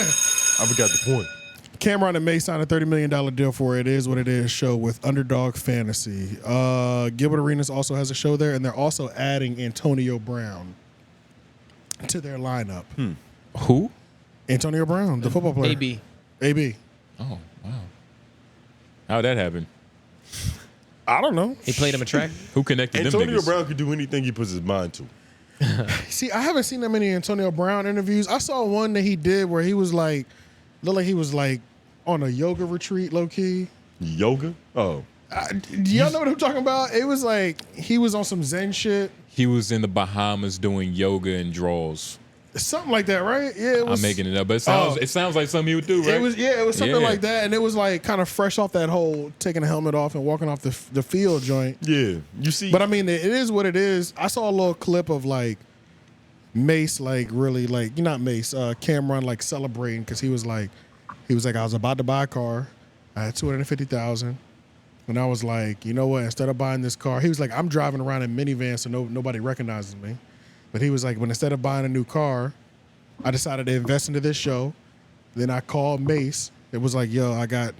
I forgot the point. Cam'ron and Mase signed a $30 million deal for It Is What It Is show with Underdog Fantasy. Gilbert Arenas also has a show there, and they're also adding Antonio Brown to their lineup. Who? Antonio Brown, the football player. AB. AB. Oh, wow. How'd that happen? I don't know. He played him a track. Who connected them Antonio niggas? Brown could do anything he puts his mind to. See, I haven't seen that many Antonio Brown interviews. I saw one that he did where he was like, looked like he was like on a yoga retreat, low key. Yoga? Oh. Do y'all know what I'm talking about? It was like he was on some Zen shit. He was in the Bahamas doing yoga and draws. Something like that, right? Yeah, it was. I'm making it up, but it sounds like something he would do, right? It was something Yeah. like that, and it was like kind of fresh off that whole taking the helmet off and walking off the field joint. Yeah. You see. But I mean, it is what it is. I saw a little clip of like Mase, like really like not Mase, Camron like celebrating because he was like I was about to buy a car, I had $250,000, and I was like, you know what? Instead of buying this car, he was like, I'm driving around in minivan so nobody recognizes me. But he was like, when instead of buying a new car, I decided to invest into this show. Then I called Mase. It was like, yo, I'm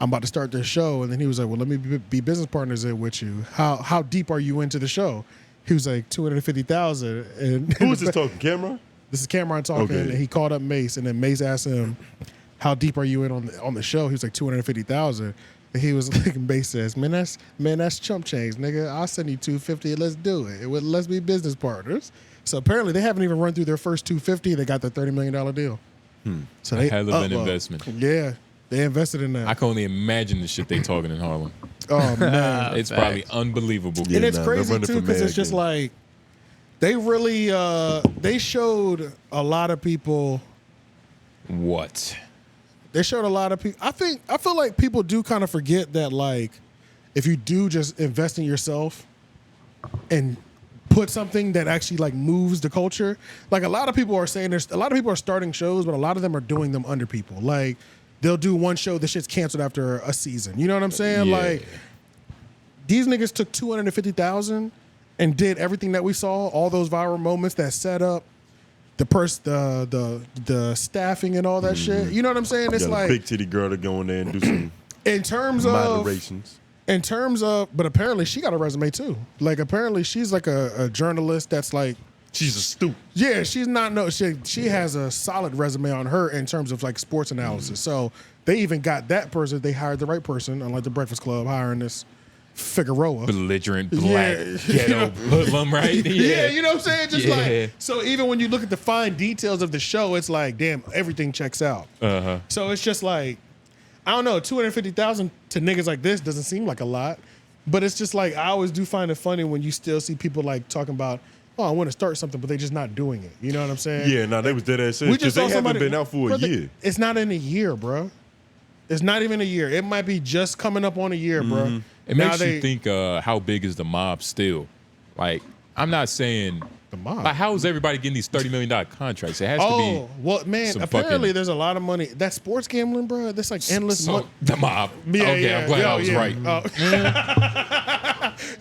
about to start this show. And then he was like, well, let me be business partners in with you. How deep are you into the show? He was like, $250,000. And who is this talking? Cam'ron? This is Cam'ron talking. Okay. And he called up Mase, and then Mase asked him, how deep are you in on the show? He was like, $250,000. And he was like, Mase says, man, that's chump change, nigga. I'll send you $250. Let's do it. Let's be business partners. So apparently they haven't even run through their first $250. They got their $30 million deal. So they Hell of an investment. Yeah, they invested in that. I can only imagine the shit they talking in Harlem. Oh man, It's probably unbelievable. and it's they're crazy running too for because mad it's just game. like they really they showed a lot of people. What? They showed a lot of people. I feel like people do kind of forget that, like, if you do just invest in yourself and put something that actually like moves the culture. Like a lot of people are saying a lot of people are starting shows, but a lot of them are doing them under people. Like they'll do one show, the shit's canceled after a season. You know what I'm saying? Yeah. Like these niggas took $250,000 and did everything that we saw, all those viral moments that set up the staffing and all that shit. You know what I'm saying? It's Got like a big titty girl to go in there and do some in terms moderations. but apparently she got a resume too. Like apparently she's like a journalist that's like, She's a stoop. yeah, she's not she has a solid resume on her in terms of like sports analysis. So they even got that person. They hired the right person, unlike the Breakfast Club hiring this Figueroa. Belligerent black ghetto hoodlum, right? Yeah, you know what I'm saying? Just Yeah. like, so even when you look at the fine details of the show, it's like, damn, everything checks out. So it's just like, I don't know, $250,000 to niggas like this doesn't seem like a lot, but it's just like, I always do find it funny when you still see people like talking about, oh, I want to start something, but they just not doing it. You know what I'm saying? Yeah, no, they was dead ass serious because they haven't been out for a year. It's not in a year, bro. It's not even a year. It might be just coming up on a year, bro. It makes you think, how big is the mob still? Like, I'm not saying the mob. Like, how is everybody getting these $30 million contracts? It has to be. Well, man, some apparently fucking- there's a lot of money. That sports gambling, bro, that's like endless So, money. the mob. Yeah, okay, yeah, I'm glad yeah, I was yeah. right.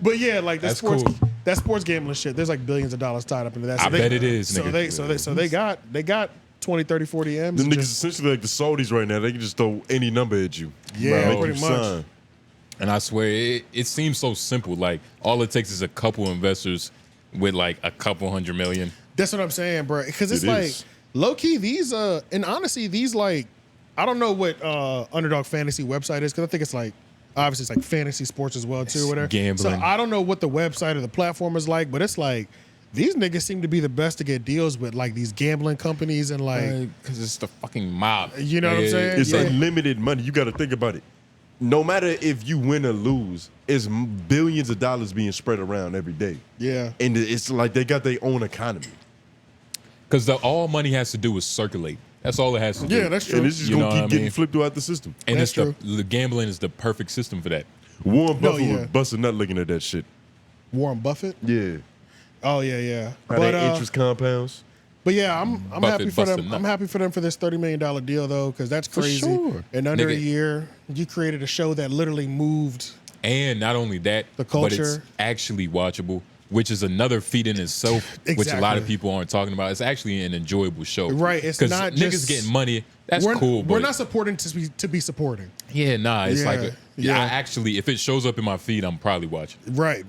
But yeah, like That's cool. that sports gambling shit, there's like billions of dollars tied up into that. I bet it is, So nigga. they got 20, 30, 40 M's. The and niggas just- essentially like the Saudis right now. They can just throw any number at you. Yeah, Make pretty you much. sign. And I swear, it seems so simple. Like, all it takes is a couple investors with like a couple $100 million. That's what I'm saying, bro. Because it's It like is. low key these and honestly these like I don't know what Underdog Fantasy website is because I think it's like obviously it's like fantasy sports as well too or whatever. Gambling. So I don't know what the website or the platform is like, but it's like these niggas seem to be the best to get deals with like these gambling companies and like Because it's the fucking mob. You know what I'm saying? It's Yeah. unlimited money. You got to think about it. No matter if you win or lose, it's billions of dollars being spread around every day. yeah. And it's like they got their own economy. Because all money has to do is circulate. That's all it has to do. Yeah, that's true. And it's just You going know to keep what I getting mean? flipped throughout the system. And That's it's the gambling is the perfect system for that. Warren Buffett yeah. would bust a nut looking at that shit. Warren Buffett. Yeah. Oh yeah. How But that interest compounds. But yeah, I'm Buffett happy for busted them. nut. I'm happy for them for this $30 million deal though, because that's For crazy. sure. In under a Nigga. year, you created a show that literally moved. And not only that, The but it's culture. actually watchable. which is another feat in itself, which a lot Exactly. of people aren't talking about. It's actually an enjoyable show. Right, it's 'Cause not niggas just- getting money. That's we're, cool. We're but not supporting to be supporting. Yeah, nah. It's Yeah, like, yeah. I actually, if it shows up in my feed, I'm probably watching. Right.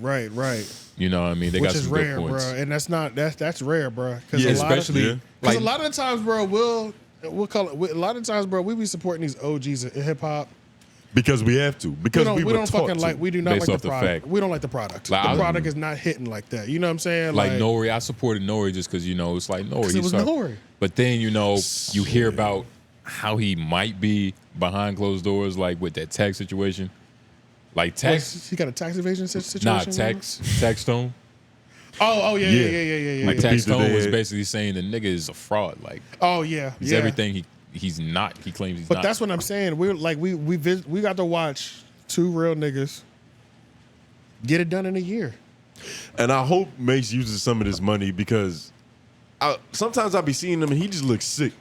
You know what I mean? They Which got is some rare, good points. bro. And that's rare, bro. Yeah, especially Because like a lot of the times, bro, we'll call it. A lot of times, bro, we be supporting these OGs in hip hop. Because we have to. Because we We were don't taught fucking to. like. We do not Based like off the the product. fact. We don't like the product. Like, The I- product is not hitting like that. You know what I'm saying? like Nori, I supported Nori just because it's like Nori. 'Cause it was Nori. But then you hear about how he might be behind closed doors, like with that tax situation. Like tax, He got a tax evasion situation. nah, going tax tone. on? Oh yeah. Like yeah. tax Beat the tone was dead. basically saying the nigga is a fraud. Like Oh yeah. he's yeah. everything he's not. He claims he's But not. that's what I'm saying. We're like we got to watch two real niggas get it done in a year. And I hope Mase uses some of this money because sometimes I be seeing him and he just looks sick.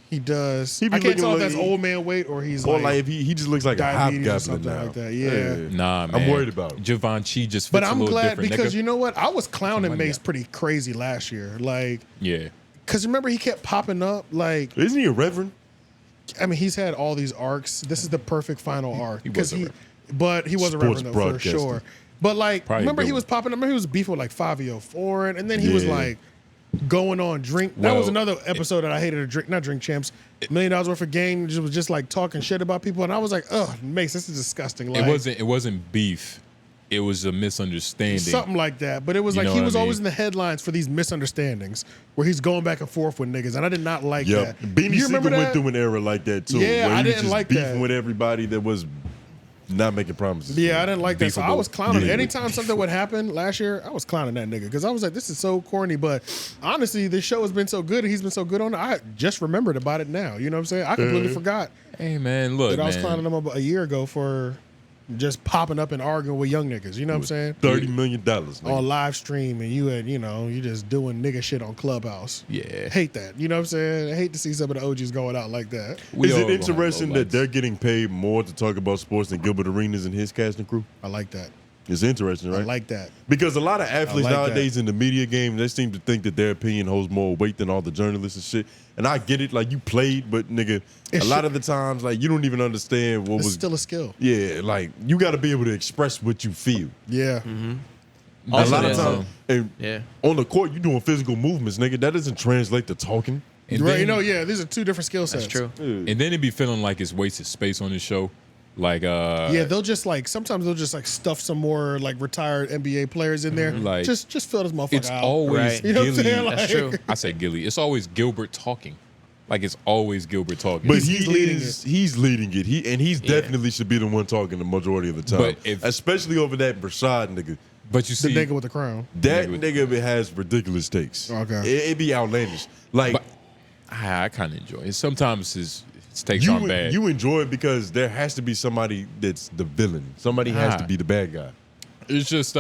He does. He be I can't looking tell if like that's old man weight or he's Or like, like if he just looks like a diabetes or hobgoblin something now. like that. Yeah. Nah, man. I'm worried about him. Givenchy just fits But a I'm little glad different, because nigga. you know what? I was clowning money Mase up. pretty crazy last year. Like, Yeah. because remember he kept popping up. Like, Isn't he a reverend? I mean, he's had all these arcs. This is the perfect final arc. he Because was a he, reverend. but he was a Sports reverend though, for broadcaster. sure. But like, Probably a remember good he was one. popping up. Remember he was beefing with like Fabio Foreign, and then he was Yeah. like going on drink. That was Well, another episode that I hated. Not drink champs. $1 million worth of game. Just was just like talking shit about people, and I was like, ugh, Mace, this is disgusting. Like, It wasn't beef. It was a misunderstanding. something like that. But it was You like know he what was I always mean? in the headlines for these misunderstandings where he's going back and forth with niggas, and I did not like Yep. that. Beanie You remember Siegel went that? through an era like that too. Yeah, where I he was didn't just like beefing that. with everybody that was not making promises. Yeah, I didn't like that. So I Beefable. was clowning. Yeah. Anytime something would happen last year, I was clowning that nigga because I was like, this is so corny. But honestly, this show has been so good and he's been so good on it. I just remembered about it now. You know what I'm saying? I completely forgot Hey man, look, that I was man. clowning him about a year ago for just popping up and arguing with young niggas. You know what I'm saying? $30 million. Nigga. On live stream and you just doing nigga shit on Clubhouse. Yeah. Hate that. You know what I'm saying? I hate to see some of the OGs going out like that. We Is all it gonna have interesting low that lights. they're getting paid more to talk about sports than Gilbert Arenas and his cast and crew? I like that. It's interesting, right? I like that. Because a lot of athletes I like nowadays in the media game, they seem to think that their opinion holds more weight than all the journalists and shit. And I get it, like you played, but nigga, It a lot should- of the times, like you don't even understand what It's was. still a skill. Yeah, like you got to be able to express what you feel. Yeah. A Also, lot of there's, times, and yeah. on the court, you doing physical movements, nigga. That doesn't translate to talking. And Right, then, these are two different skill sets. That's true. And then it be feeling like it's wasted space on the show. Like Yeah, they'll just like sometimes they'll just like stuff some more like retired NBA players in there. Like, just fill this motherfucker it's out. always Right. You know what I'm Gilly. saying? That's Like- true. I say Gilly. It's always Gilbert talking. Like it's always Gilbert talking. But He's leading it. He's leading it. He's definitely should be the one talking the majority of the time. But if- especially over that Rashad nigga. But you the see, nigga with the crown. That Nigga. nigga has ridiculous takes. Okay. It be outlandish. Like But I kind of enjoy it. Sometimes his takes aren't bad. you enjoy it because there has to be somebody that's the villain. Somebody has Ah. to be the bad guy. It's just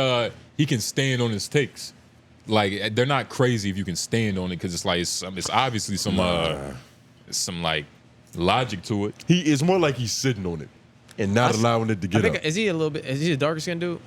he can stand on his takes. Like they're not crazy if you can stand on it because it's like it's obviously some like logic to it. He is more like he's sitting on it and not allowing it to I get think up. is he a little bit? Is he a darker skinned dude?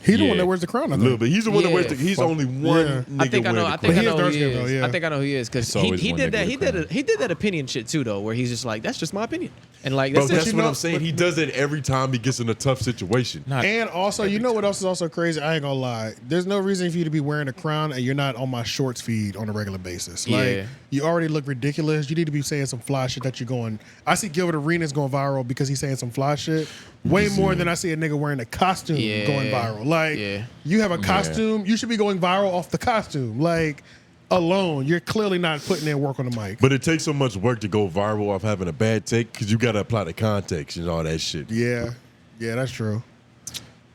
He's the Yeah. one that wears the crown. I A think. little bit. He's the one that wears Yeah. the, he's Fuck. only one Yeah. nigga I think I know. wearing I the think But I he know is who dark he skinned, is. though, yeah. I think I know who he is because It's always he one did nigga that. with He a did crown. he did that opinion shit too though, where he's just like, that's just my opinion, and like Bro, that's that's it. what I'm saying. He does it every time he gets in a tough situation. Not And also, you know what else is also crazy? I ain't gonna lie. There's no reason for you to be wearing a crown and you're not on my shorts feed on a regular basis. Like Yeah. you already look ridiculous. You need to be saying some fly shit that you're going. I see Gilbert Arenas going viral because he's saying some fly shit. Way more than I see a nigga wearing a costume Yeah. going viral. Like Yeah. you have a costume, you should be going viral off the costume. Like alone, you're clearly not putting in work on the mic. But it takes so much work to go viral off having a bad take because you got to apply the context and all that shit. Yeah, that's true.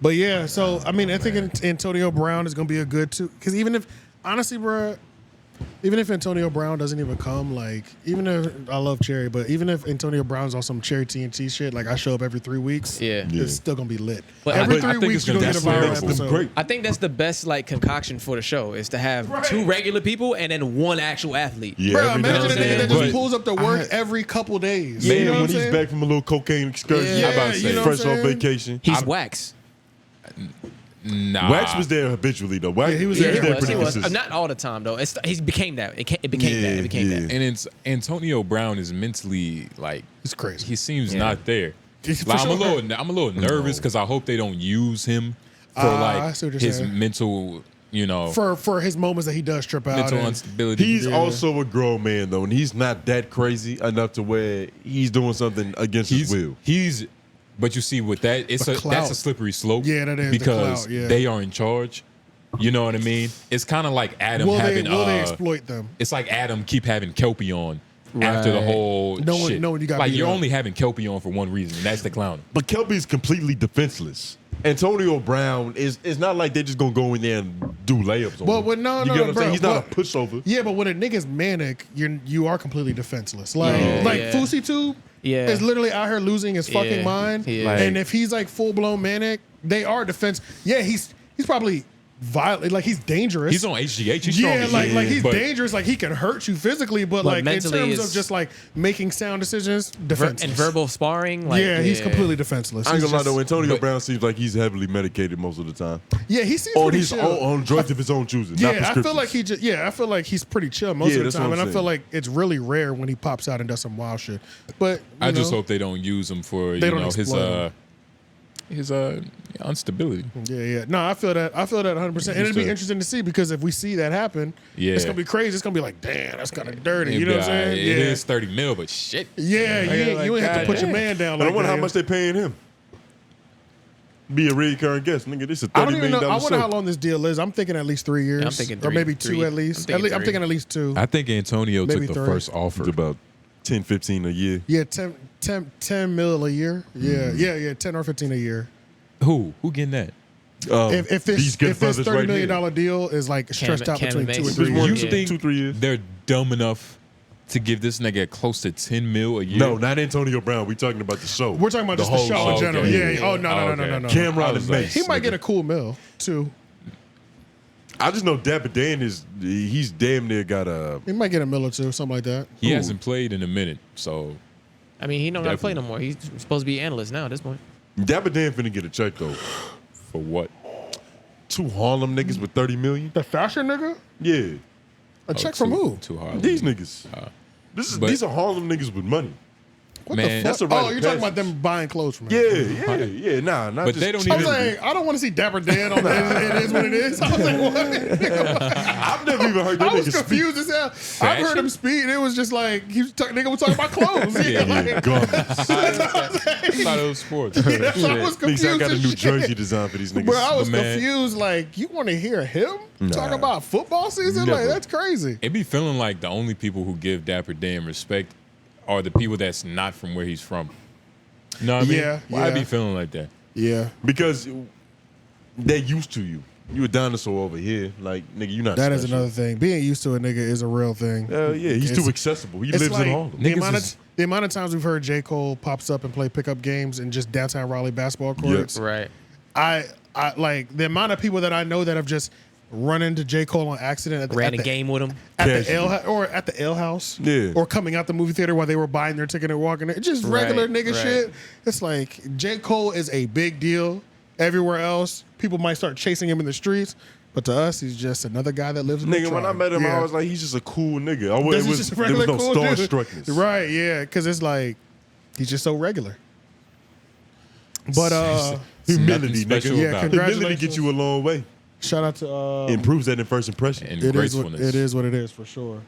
But yeah, so I mean, I think Antonio Brown is gonna be a good too. Because even if, honestly, bro, even if Antonio Brown doesn't even come, like, even if I love Cherry, but even if Antonio Brown's on some Cherry TNT shit, like I show up every 3 weeks, Yeah. it's still gonna be lit. But every I 3 think weeks it's you're gonna gonna get a be viral makes them episode. great. I think that's the best like concoction for the show is to have two regular people and then one actual athlete. Yeah, Bro, every now imagine a and nigga then. that just But pulls up to work every couple days. man, You know what when I'm he's saying? back from a little cocaine excursion, Yeah, I'm about to you say, know what fresh I'm off saying? vacation. He's wax. Nah. Wax was there habitually though. Wax, Yeah, he was Yeah, there. he there was. pretty He was. consistent. Not all the time though. He became that. It became that. It became Yeah, that. And it's Antonio Brown is mentally like It's crazy. he seems Yeah. not there. For Like, sure. I'm a little nervous because I hope they don't use him for I see what you're his saying. mental, you know, For his moments that he does trip out. mental and- instability. He's also a grown man though, and he's not that crazy enough to where he's doing something against his will. But you see, with that, The that's clout. a slippery slope. Yeah, that is the because clout, yeah. they are in charge. You know what I mean? It's kind of like Adam Will having. they exploit them? It's like Adam keep having Kelpie on after the whole Knowing- shit. knowing you got like beat you're up. only having Kelpie on for one reason, and that's the clown. But Kelby's completely defenseless. Antonio Brown is not like they're just gonna go in there and do layups on Well, him. well, no, you no, get what I'm bro, saying? He's not but- a pushover. Yeah, but when a nigga's manic, you are completely defenseless. Like Yeah. Fousey Tube Yeah. is literally out here losing his fucking Yeah. mind. Yeah. And if he's like full blown manic, they are defense. Yeah, he's probably violent. Like he's dangerous. He's on HGH. He's strong Yeah, as like shit, he's but dangerous. Like he can hurt you physically, but like in mentally terms is- of just like making sound decisions, defenseless. And verbal sparring. Like, yeah, he's completely defenseless. I ain't He's gonna lie though, just- Antonio but- Brown seems like he's heavily medicated most of the time. Yeah, he seems On pretty his chill. on drugs of his own choosing. Not Yeah, I feel like prescriptions. I feel like he's pretty chill most Yeah, of the that's time, what and I'm I feel saying. like it's really rare when he pops out and does some wild shit. But I just know, hope they don't use him for They you don't know exploit his instability. Yeah. No, I feel that 100%, and it'd be Understood. interesting to see because if we see that happen, Yeah. it's gonna be crazy. It's gonna be like, damn, that's kind of dirty. It'd You know be what I'm saying? alright. It is 30 mil, but shit. Yeah, you ain't have to put your man down. But Like I wonder that. how much they paying him. Be a recurring guest, nigga. This is I $30 don't even million know. I wonder show. how long this deal is. I'm thinking at least 3 years. I'm thinking or three. maybe two Three. at least. I'm thinking I'm thinking at least two. I think Antonio Maybe took the three. first offer. It's about 10, 15 a year. Yeah, 10 mil a year. Mm-hmm. Yeah, 10 or 15 a year. Who getting that? If these good this brothers $30 right million here. deal is like stretched out Cam'ron between 2 Mase. and 3 There's more years. than Yeah. 2-3 years. They're dumb enough to give this nigga close to 10 mil a year. No, not Antonio Brown. We talking about the show. We're talking about just the whole show in show. general. Okay. Yeah. Oh no. Okay. Cam'ron I and was like, Mase. He might get a cool mill too. I just know Dapper Dan he's damn near got a. He might get a mill or two, something like that. He hasn't played in a minute, so I mean, he don't gotta play no Definitely. more. He's supposed to be analyst now at this point. Dapper Dan finna get a check though. for what? 2 Harlem niggas with 30 million. The fashion nigga? Yeah, A check from who? Too hard. these niggas. but- These are Harlem niggas with money. What Man, the fuck? that's a rite Oh, of you're talking about passage. them buying clothes from Yeah, him. yeah. Nah, not But just they don't I was even- like, I don't want to see Dapper Dan on the It Is What It Is. I was like, what? I've never even heard that I was nigga speak. confused as hell. I've heard him speak, and it was just like nigga was talking about clothes. Yeah, like, Garments. I thought it was sports. I was Niggas, confused. I got a as new shit. jersey design for these niggas. Bro, I was But man- confused. Like, you want to hear him talk Nah. about football season? Like, Never. that's crazy. It be feeling like the only people who give Dapper Dan respect are the people that's not from where he's from. You know what I mean? Yeah, Why I yeah. be feeling like that? Yeah, Because they're used to you. You a dinosaur over here. Like, nigga, you not that is special. another thing. Being used to a nigga is a real thing. Hell yeah, he's It's- too accessible. He It's lives like in Harlem. the Niggas amount of times we've heard J. Cole pops up and play pickup games in just downtown Raleigh basketball courts. Right. I like the amount of people that I know that have just run into J. Cole on accident at the, Ran at a the, game with him. at the Casually. or at the Ale House, Yeah. or coming out the movie theater while they were buying their ticket and walking in. Just regular Right, nigga right. shit. It's like J. Cole is a big deal everywhere else. People might start chasing him in the streets, but to us, he's just another guy that lives in the Nigga, when I tribe. met him, Yeah. I was like, he's just a cool nigga. I This it is was, just a there was regular no cool dude. starstruckness. Right, yeah, because it's like he's just so regular. But Humility, Nothing special nigga. Yeah, about congrats. it. Humility gets you a long way. shout out to Improves that in first impression. And it is gracefulness. what it is for sure.